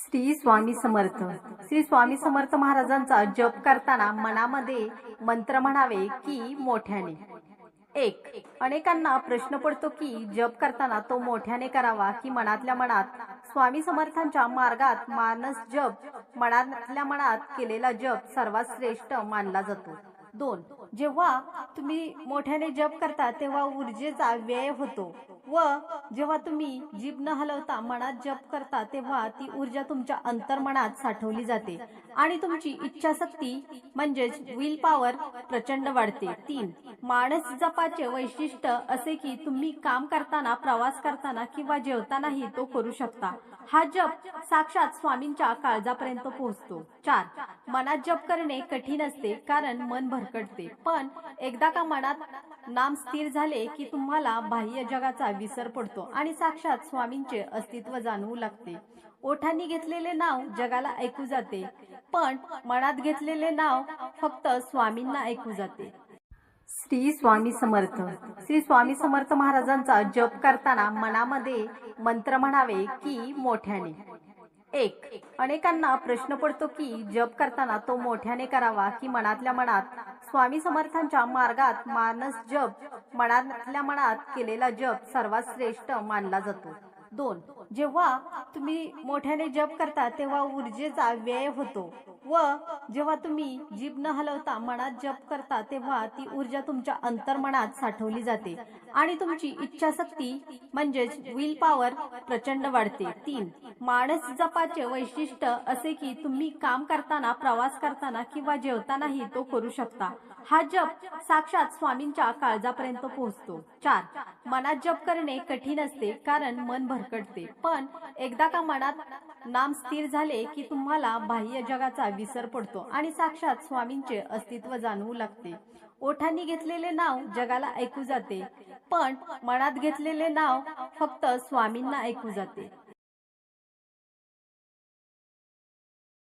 श्री स्वामी समर्थ. श्री स्वामी समर्थ महाराजांचा जप करताना मनामध्ये मंत्र म्हणावे की मोठ्याने. अनेकांना प्रश्न पडतो की जप करताना तो मोठ्याने करावा की मनातल्या मनात. स्वामी समर्थांच्या मार्गात मानस जप, मनातल्या मनात केलेला जप सर्वात श्रेष्ठ मानला जातो. 2. जेव्हा तुम्ही मोठ्याने जप करता तेव्हा ऊर्जेचा व्यय होतो व जेव्हा तुम्ही जीभ न हलवता मनात जप करता तेव्हा ती ऊर्जा तुमच्या अंतर्मनात साठवली जाते आणि तुमची इच्छाशक्ती म्हणजेच विल पॉवर प्रचंड वाढते. 3. मानस जपाचे वैशिष्ट्य असे की तुम्ही काम करताना, प्रवास करताना किंवा जेवतानाही तो करू शकता. हा जप साक्षात स्वामींच्या काळजापर्यंत पोहोचतो. 4. मनात जप करणे कठीण असते कारण मन भरकटते, पण एकदा का मनात नाम स्थिर झाले की तुम्हाला बाह्य जगाचा विसर पडतो आणि साक्षात स्वामींचे अस्तित्व जाणवू लागते. ओठांनी घेतलेले नाव जगाला ऐकू जाते, पण मनात घेतलेले नाव फक्त स्वामींना ऐकू जाते. श्री स्वामी समर्थ. श्री स्वामी समर्थ महाराजांचा जप करताना मनामध्ये मंत्र म्हणावे की मोठ्याने. अनेकांना प्रश्न पडतो की जप करताना तो मोठ्याने करावा की मनातल्या मनात. स्वामी समर्थांच्या मार्गात मानस जप, मनातल्या मनात केलेला जप सर्वात श्रेष्ठ मानला जातो. 2. जेव्हा तुम्ही मोठ्याने जप करता तेव्हा ऊर्जेचा व्यय होतो व जेव्हा तुम्ही जीभ न हलवता मनात जप करता तेव्हा ती ऊर्जा तुमच्या अंतर्मनात साठवली जाते आणि तुमची इच्छाशक्ती म्हणजेच विल पॉवर प्रचंड वाढते. 3. मानस जपाचे वैशिष्ट्य असे की तुम्ही काम करताना, प्रवास करताना किंवा जेवतानाही तो करू शकता. हा जप साक्षात स्वामींच्या काळजापर्यंत पोहोचतो. 4. मनात जप करणे कठीण असते कारण मन भरकटते, पण एकदा का मनात नाम स्थिर झाले की तुम्हाला बाह्य जगाचा विसर पडतो आणि साक्षात स्वामींचे अस्तित्व जाणवू लागते. ओठांनी घेतलेले नाव जगाला ऐकू जाते, पण मनात घेतलेले नाव फक्त स्वामींना ऐकू जाते.